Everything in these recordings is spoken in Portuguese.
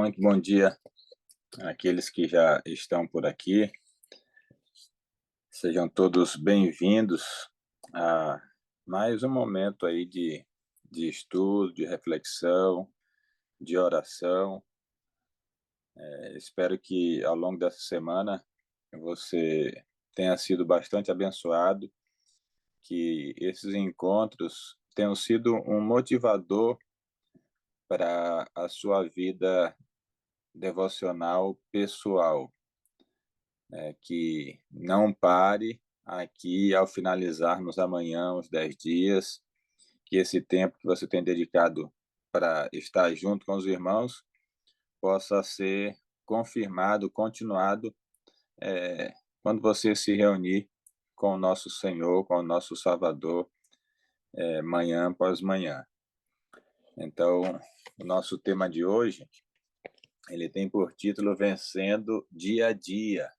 Muito bom dia àqueles que já estão por aqui. Sejam todos bem-vindos a mais um momento aí de estudo, de reflexão, de oração. Espero que ao longo dessa semana você tenha sido bastante abençoado, que esses encontros tenham sido um motivador para a sua vida devocional pessoal. Que não pare aqui ao finalizarmos amanhã os 10 dias, que esse tempo que você tem dedicado para estar junto com os irmãos possa ser confirmado, continuado, quando você se reunir com o nosso Senhor, com o nosso Salvador, manhã após manhã. Então, o nosso tema de hoje, ele tem por título Vencendo Dia a Dia.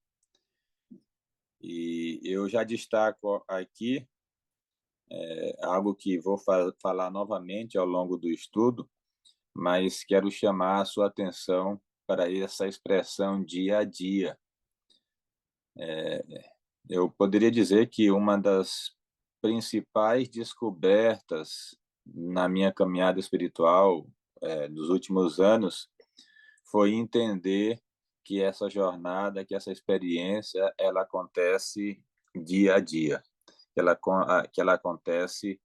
E eu já destaco aqui algo que vou falar novamente ao longo do estudo, mas quero chamar a sua atenção para essa expressão dia a dia. Eu poderia dizer que uma das principais descobertas na minha caminhada espiritual dos últimos anos foi entender que essa jornada, que essa experiência, ela acontece dia a dia, que ela acontece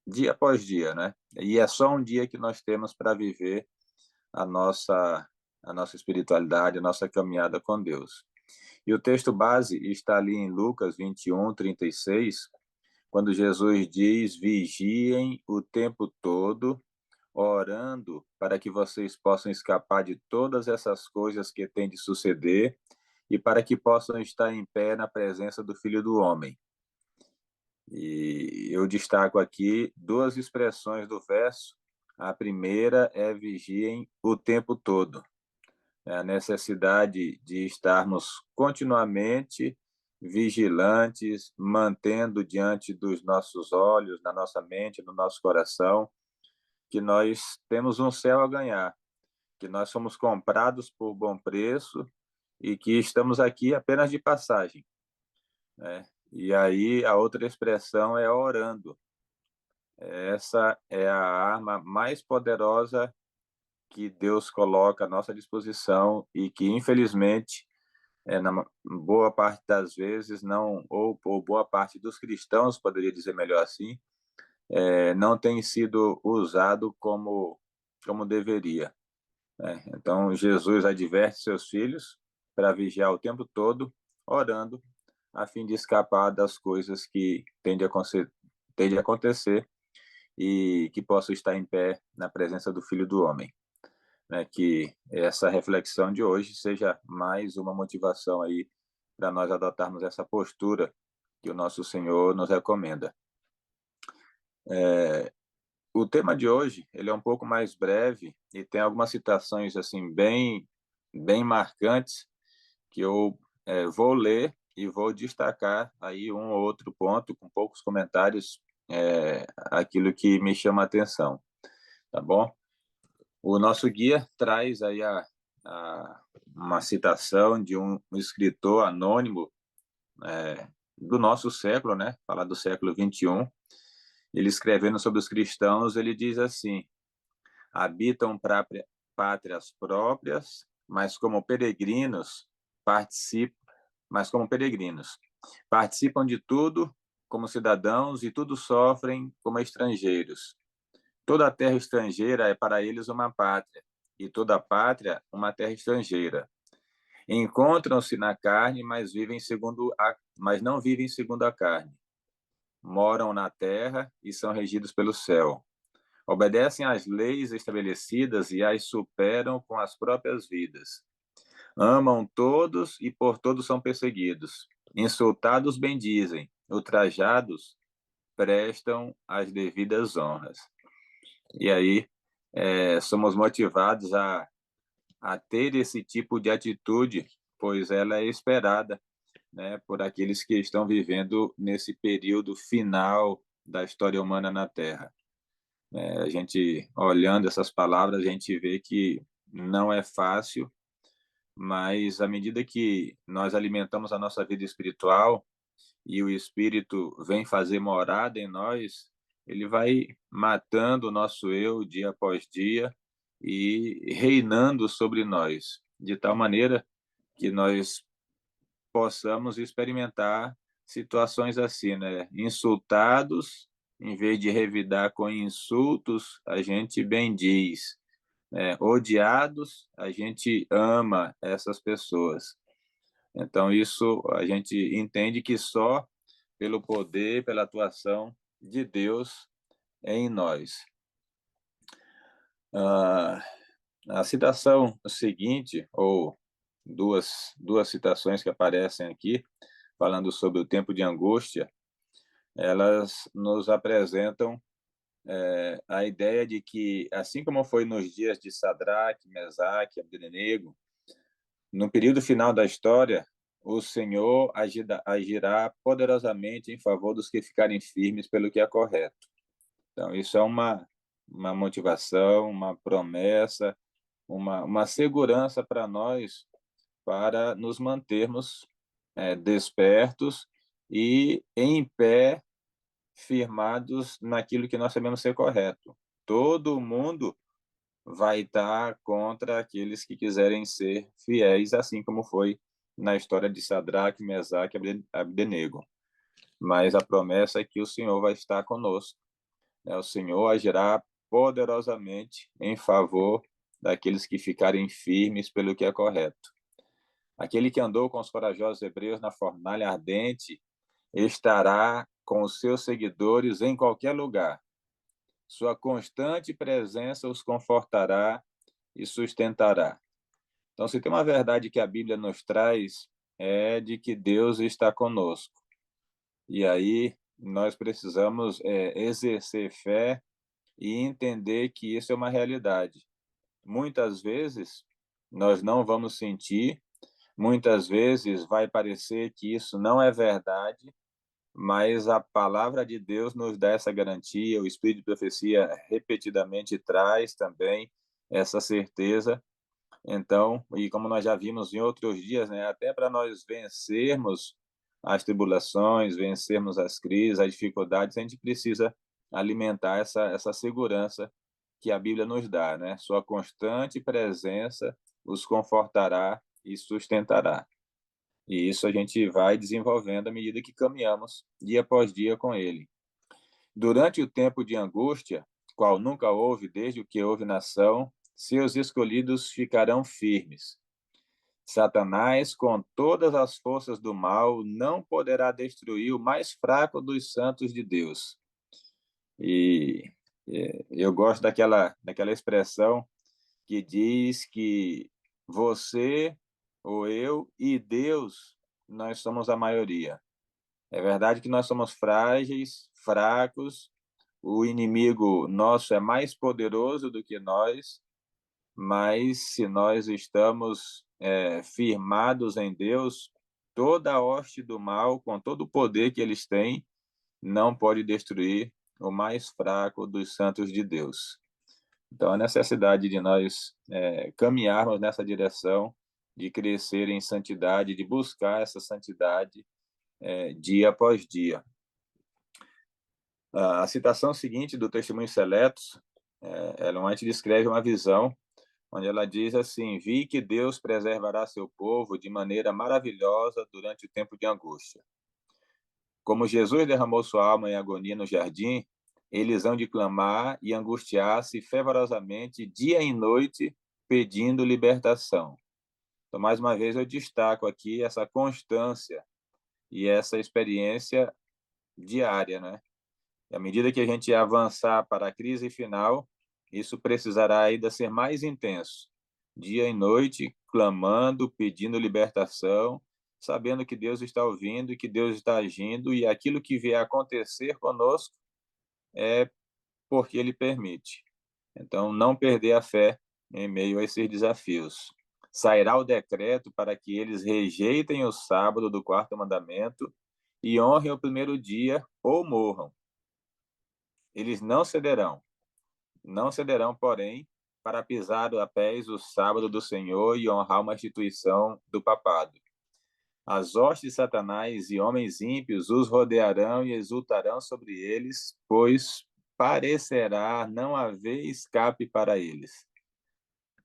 dia após dia, né? E é só um dia que nós temos para viver a nossa a nossa espiritualidade, a nossa caminhada com Deus. E o texto base está ali em Lucas 21:36, quando Jesus diz: vigiem o tempo todo, orando para que vocês possam escapar de todas essas coisas que têm de suceder e para que possam estar em pé na presença do Filho do Homem. E eu destaco aqui duas expressões do verso. A primeira é vigiem o tempo todo. É a necessidade de estarmos continuamente vigilantes, mantendo diante dos nossos olhos, na nossa mente, no nosso coração, que nós temos um céu a ganhar, que nós somos comprados por bom preço e que estamos aqui apenas de passagem, né? E aí a outra expressão é orando. Essa é a arma mais poderosa que Deus coloca à nossa disposição e que, infelizmente, na boa parte das vezes, não, ou boa parte dos cristãos, poderia dizer melhor assim, não tem sido usado como deveria, né? Então, Jesus adverte seus filhos para vigiar o tempo todo, orando, a fim de escapar das coisas que têm de acontecer e que possam estar em pé na presença do Filho do Homem, né? Que essa reflexão de hoje seja mais uma motivação aí para nós adotarmos essa postura que o nosso Senhor nos recomenda. O tema de hoje, ele é um pouco mais breve e tem algumas citações assim bem marcantes que eu vou ler e vou destacar aí um ou outro ponto com poucos comentários, aquilo que me chama a atenção, tá bom? O nosso guia traz aí uma citação de um escritor anônimo do nosso século, né? Falar do século XXI. Ele escrevendo sobre os cristãos, ele diz assim: habitam pátrias próprias, mas como peregrinos participam, participam de tudo como cidadãos e tudo sofrem como estrangeiros. Toda terra estrangeira é para eles uma pátria, e toda pátria uma terra estrangeira. Encontram-se na carne, mas não vivem segundo a carne. Moram na terra e são regidos pelo céu. Obedecem às leis estabelecidas e as superam com as próprias vidas. Amam todos e por todos são perseguidos. Insultados bendizem, ultrajados prestam as devidas honras. E aí somos motivados a ter esse tipo de atitude, pois ela é esperada, né, por aqueles que estão vivendo nesse período final da história humana na Terra. A gente, olhando essas palavras, a gente vê que não é fácil, mas à medida que nós alimentamos a nossa vida espiritual e o Espírito vem fazer morada em nós, ele vai matando o nosso eu dia após dia e reinando sobre nós, de tal maneira que nós possamos experimentar situações assim, né? Insultados, em vez de revidar com insultos, a gente bendiz. Odiados, a gente ama essas pessoas. Então, isso a gente entende que só pelo poder, pela atuação de Deus em nós. Ah, a citação seguinte, ou duas citações que aparecem aqui, falando sobre o tempo de angústia, elas nos apresentam a ideia de que, assim como foi nos dias de Sadraque, Mesaque, Abdenego, no período final da história, o Senhor agirá poderosamente em favor dos que ficarem firmes pelo que é correto. Então, isso é uma motivação, uma promessa, uma segurança para nós, para nos mantermos despertos e em pé, firmados naquilo que nós sabemos ser correto. Todo mundo vai estar contra aqueles que quiserem ser fiéis, assim como foi na história de Sadraque, Mesaque e Abdenego. Mas a promessa é que o Senhor vai estar conosco, né? O Senhor agirá poderosamente em favor daqueles que ficarem firmes pelo que é correto. Aquele que andou com os corajosos hebreus na fornalha ardente estará com os seus seguidores em qualquer lugar. Sua constante presença os confortará e sustentará. Então, se tem uma verdade que a Bíblia nos traz, é de que Deus está conosco. E aí nós precisamos exercer fé e entender que isso é uma realidade. Muitas vezes nós não vamos sentir, muitas vezes vai parecer que isso não é verdade, mas a palavra de Deus nos dá essa garantia, o Espírito de profecia repetidamente traz também essa certeza. Então, e como nós já vimos em outros dias, né, até para nós vencermos as tribulações, vencermos as crises, as dificuldades, a gente precisa alimentar essa segurança que a Bíblia nos dá, né? Sua constante presença os confortará e sustentará. E isso a gente vai desenvolvendo à medida que caminhamos dia após dia com ele. Durante o tempo de angústia, qual nunca houve desde o que houve nação, seus escolhidos ficarão firmes. Satanás, com todas as forças do mal, não poderá destruir o mais fraco dos santos de Deus. E eu gosto daquela expressão que diz que você, ou eu e Deus, nós somos a maioria. É verdade que nós somos frágeis, fracos, o inimigo nosso é mais poderoso do que nós, mas se nós estamos firmados em Deus, toda a hoste do mal, com todo o poder que eles têm, não pode destruir o mais fraco dos santos de Deus. Então, a necessidade de nós caminharmos nessa direção, de crescer em santidade, de buscar essa santidade dia após dia. A citação seguinte do Testemunho Seletos, Ellen White descreve uma visão onde ela diz assim: vi que Deus preservará seu povo de maneira maravilhosa durante o tempo de angústia. Como Jesus derramou sua alma em agonia no jardim, eles hão de clamar e angustiar-se fervorosamente dia e noite, pedindo libertação. Então, mais uma vez, eu destaco aqui essa constância e essa experiência diária, né? E à medida que a gente avançar para a crise final, isso precisará ainda ser mais intenso. Dia e noite, clamando, pedindo libertação, sabendo que Deus está ouvindo e que Deus está agindo, e aquilo que vier a acontecer conosco é porque Ele permite. Então, não perder a fé em meio a esses desafios. Sairá o decreto para que eles rejeitem o sábado do quarto mandamento e honrem o primeiro dia ou morram. Eles não cederão. Não cederão, porém, para pisar a pés o sábado do Senhor e honrar uma instituição do papado. As hostes de Satanás e homens ímpios os rodearão e exultarão sobre eles, pois parecerá não haver escape para eles.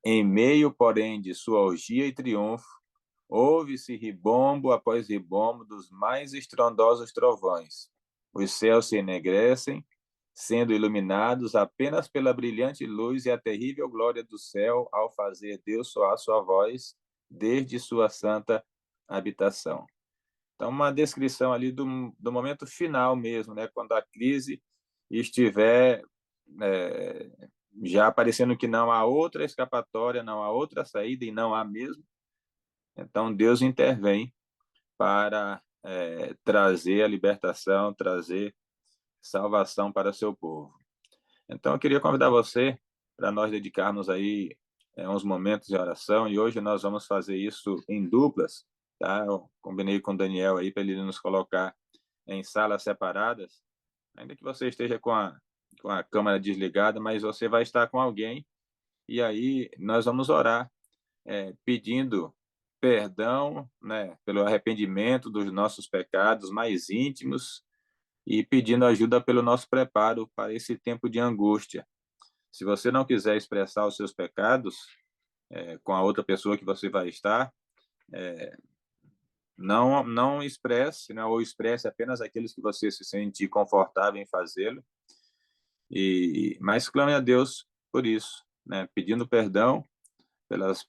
Em meio, porém, de sua orgia e triunfo, ouve-se ribombo após ribombo dos mais estrondosos trovões. Os céus se enegrecem, sendo iluminados apenas pela brilhante luz e a terrível glória do céu ao fazer Deus soar sua voz desde sua santa habitação. Então, uma descrição ali do momento final mesmo, né? Quando a crise estiver já parecendo que não há outra escapatória, não há outra saída e não há mesmo. Então, Deus intervém para trazer a libertação, trazer salvação para seu povo. Então, eu queria convidar você para nós dedicarmos aí uns momentos de oração, e hoje nós vamos fazer isso em duplas, tá? Eu combinei com o Daniel aí para ele nos colocar em salas separadas, ainda que você esteja com a câmera desligada, mas você vai estar com alguém, e aí nós vamos orar, pedindo perdão, né, pelo arrependimento dos nossos pecados mais íntimos e pedindo ajuda pelo nosso preparo para esse tempo de angústia. Se você não quiser expressar os seus pecados com a outra pessoa que você vai estar, não expresse, né, ou expresse apenas aqueles que você se sente confortável em fazê-lo, mas clame a Deus por isso, né, pedindo perdão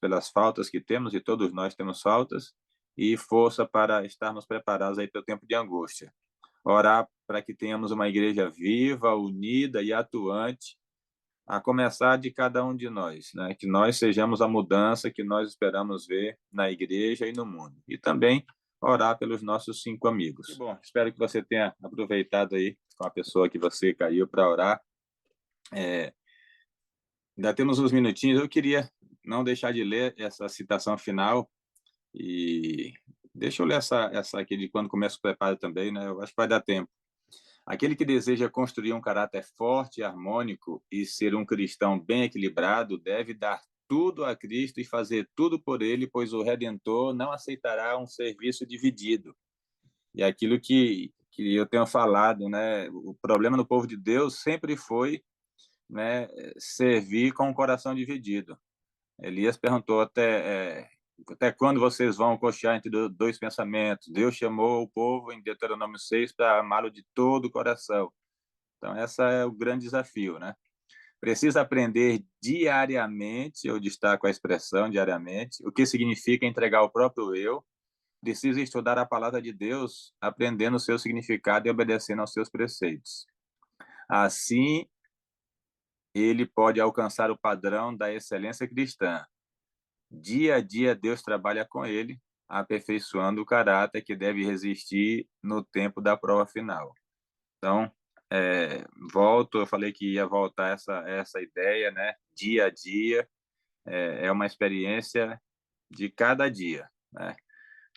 pelas faltas que temos, e todos nós temos faltas, e força para estarmos preparados aí para o tempo de angústia. Orar para que tenhamos uma igreja viva, unida e atuante, a começar de cada um de nós, né? Que nós sejamos a mudança que nós esperamos ver na igreja e no mundo. E também orar pelos nossos 5 amigos. Que bom, espero que você tenha aproveitado aí com a pessoa que você caiu para orar. Ainda temos uns minutinhos, eu queria não deixar de ler essa citação final, e deixa eu ler essa aqui de quando começa o preparo também, né? Eu acho que vai dar tempo. Aquele que deseja construir um caráter forte e harmônico e ser um cristão bem equilibrado deve dar tudo a Cristo e fazer tudo por ele, pois o Redentor não aceitará um serviço dividido. E aquilo que eu tenho falado, né? O problema do povo de Deus sempre foi, né, servir com o coração dividido. Elias perguntou até quando vocês vão cochear entre dois pensamentos? Deus chamou o povo em Deuteronômio 6 para amá-lo de todo o coração. Então, esse é o grande desafio, né? Precisa aprender diariamente, eu destaco a expressão diariamente, o que significa entregar o próprio eu. Precisa estudar a palavra de Deus, aprendendo o seu significado e obedecendo aos seus preceitos. Assim, ele pode alcançar o padrão da excelência cristã. Dia a dia, Deus trabalha com ele, aperfeiçoando o caráter que deve resistir no tempo da prova final. Então, eu falei que ia voltar essa ideia, né? Dia a dia, é uma experiência de cada dia, né?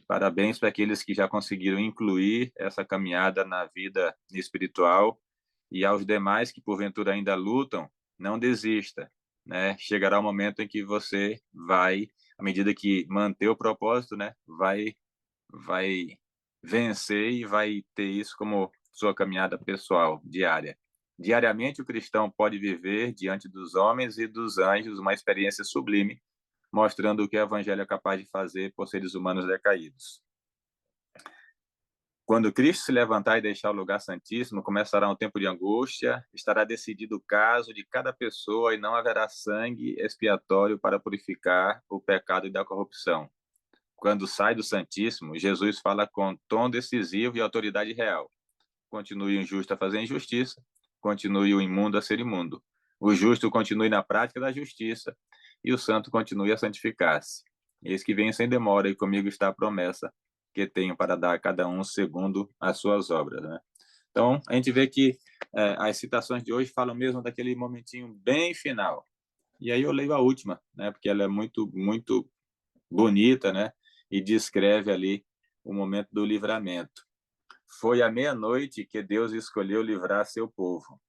Parabéns para aqueles que já conseguiram incluir essa caminhada na vida espiritual, e aos demais que porventura ainda lutam, não desista, né? Chegará o momento em que você vai, à medida que manter o propósito, né? Vai vencer e vai ter isso como sua caminhada pessoal diária. Diariamente, o cristão pode viver diante dos homens e dos anjos uma experiência sublime, mostrando o que o evangelho é capaz de fazer por seres humanos decaídos. Quando Cristo se levantar e deixar o lugar santíssimo, começará um tempo de angústia, estará decidido o caso de cada pessoa e não haverá sangue expiatório para purificar o pecado e da corrupção. Quando sai do Santíssimo, Jesus fala com tom decisivo e autoridade real. Continue o injusto a fazer injustiça, continue o imundo a ser imundo. O justo continue na prática da justiça e o santo continue a santificar-se. Eis que venho sem demora, e comigo está a promessa que tenho para dar a cada um segundo as suas obras, né? Então, a gente vê que as citações de hoje falam mesmo daquele momentinho bem final. E aí eu leio a última, né? Porque ela é muito, muito bonita, né? E descreve ali o momento do livramento. Foi à meia-noite que Deus escolheu livrar seu povo.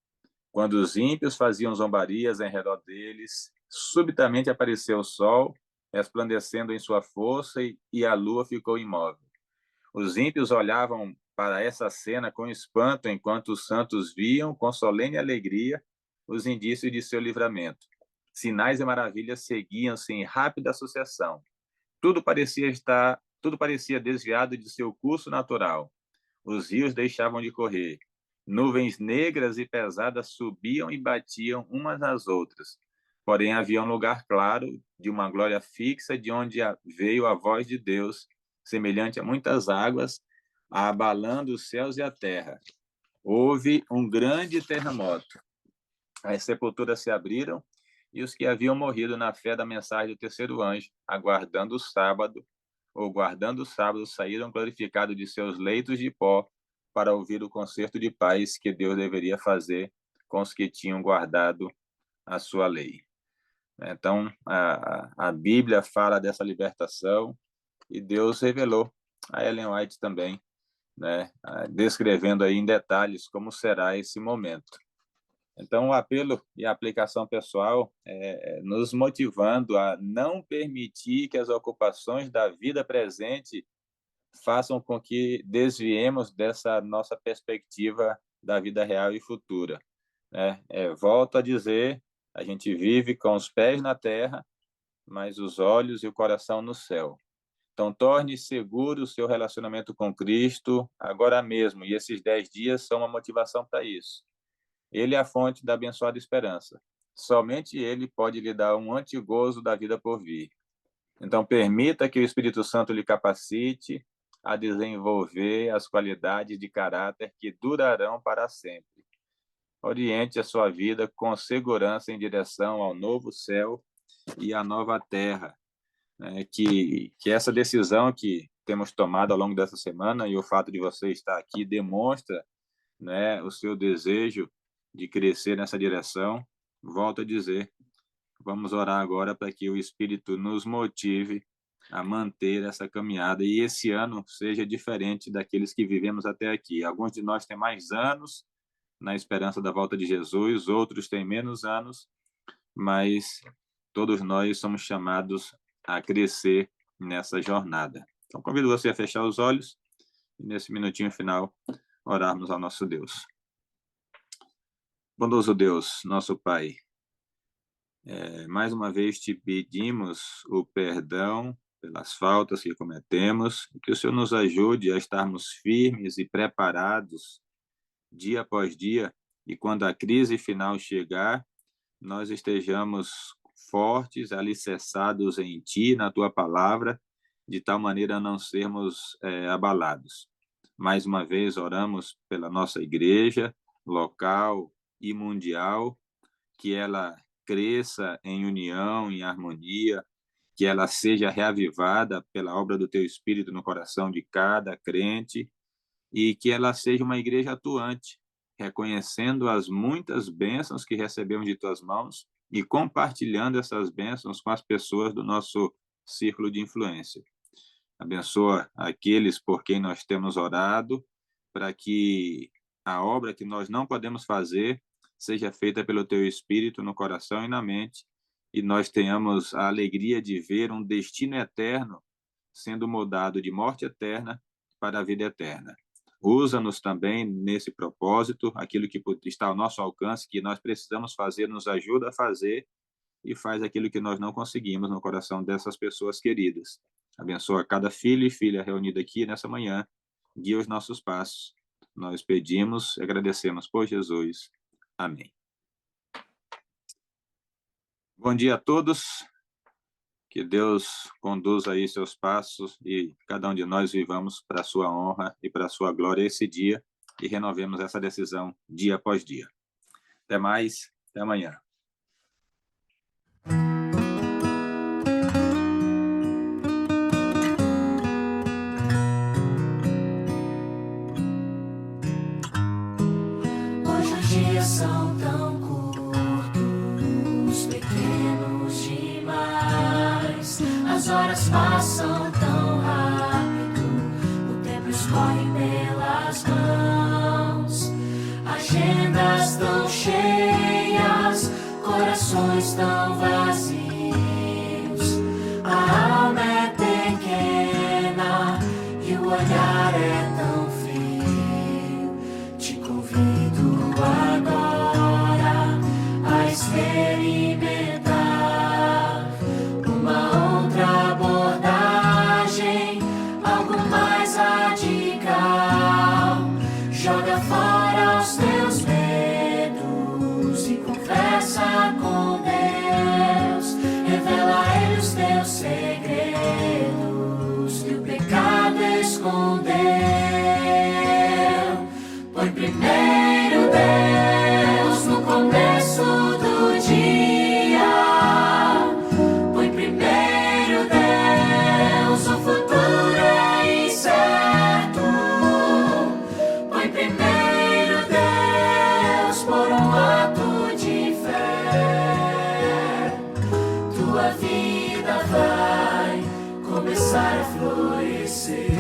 Quando os ímpios faziam zombarias em redor deles, subitamente apareceu o sol, resplandecendo em sua força, e a lua ficou imóvel. Os ímpios olhavam para essa cena com espanto, enquanto os santos viam com solene alegria os indícios de seu livramento. Sinais e maravilhas seguiam-se em rápida sucessão. Tudo parecia desviado de seu curso natural. Os rios deixavam de correr. Nuvens negras e pesadas subiam e batiam umas nas outras. Porém, havia um lugar claro, de uma glória fixa, de onde veio a voz de Deus, semelhante a muitas águas, abalando os céus e a terra. Houve um grande terremoto. As sepulturas se abriram, e os que haviam morrido na fé da mensagem do terceiro anjo, guardando o sábado, saíram glorificados de seus leitos de pó para ouvir o concerto de paz que Deus deveria fazer com os que tinham guardado a sua lei. Então, a Bíblia fala dessa libertação, e Deus revelou a Ellen White também, né, descrevendo aí em detalhes como será esse momento. Então, o apelo e a aplicação pessoal nos motivando a não permitir que as ocupações da vida presente façam com que desviemos dessa nossa perspectiva da vida real e futura. Volto a dizer, a gente vive com os pés na terra, mas os olhos e o coração no céu. Então, torne seguro o seu relacionamento com Cristo agora mesmo, e esses 10 dias são uma motivação para isso. Ele é a fonte da abençoada esperança. Somente Ele pode lhe dar um antigozo da vida por vir. Então, permita que o Espírito Santo lhe capacite a desenvolver as qualidades de caráter que durarão para sempre. Oriente a sua vida com segurança em direção ao novo céu e à nova terra. Que essa decisão que temos tomado ao longo dessa semana, e o fato de você estar aqui, demonstra, né, o seu desejo de crescer nessa direção. Volto a dizer, vamos orar agora para que o Espírito nos motive a manter essa caminhada, e esse ano seja diferente daqueles que vivemos até aqui. Alguns de nós têm mais anos na esperança da volta de Jesus, outros têm menos anos, mas todos nós somos chamados a crescer nessa jornada. Então, convido você a fechar os olhos e, nesse minutinho final, orarmos ao nosso Deus. Bondoso Deus, nosso Pai, mais uma vez te pedimos o perdão pelas faltas que cometemos, e que o Senhor nos ajude a estarmos firmes e preparados dia após dia, e quando a crise final chegar, nós estejamos fortes, alicerçados em Ti, na Tua palavra, de tal maneira a não sermos abalados. Mais uma vez, oramos pela nossa igreja local e mundial, que ela cresça em união, em harmonia, que ela seja reavivada pela obra do Teu Espírito no coração de cada crente, e que ela seja uma igreja atuante, reconhecendo as muitas bênçãos que recebemos de Tuas mãos e compartilhando essas bênçãos com as pessoas do nosso círculo de influência. Abençoa aqueles por quem nós temos orado, para que a obra que nós não podemos fazer seja feita pelo Teu Espírito no coração e na mente, e nós tenhamos a alegria de ver um destino eterno sendo mudado de morte eterna para a vida eterna. Usa-nos também nesse propósito, aquilo que está ao nosso alcance, que nós precisamos fazer, nos ajuda a fazer, e faz aquilo que nós não conseguimos no coração dessas pessoas queridas. Abençoa cada filho e filha reunida aqui nessa manhã, guia os nossos passos. Nós pedimos e agradecemos por Jesus. Amém. Bom dia a todos. Que Deus conduza aí seus passos, e cada um de nós vivamos para a sua honra e para a sua glória esse dia, e renovemos essa decisão dia após dia. Até mais, até amanhã. Hoje os dias são tão curtos, pequenos demais. As horas passam tão rápido, o tempo escorre pelas mãos. Agendas tão cheias. estão vazios. A alma é pequena e o olhar é tão frio. Te convido agora a experimentar uma outra abordagem, algo mais radical. Joga fora os teus medos e conversa com Deus. Revela a Ele os teus segredos que o pecado escondeu. Põe primeiro Deus no começo do dia. Põe primeiro Deus, o futuro é incerto. Põe primeiro Deus por um ato de fé. Tua vida vai começar a florescer.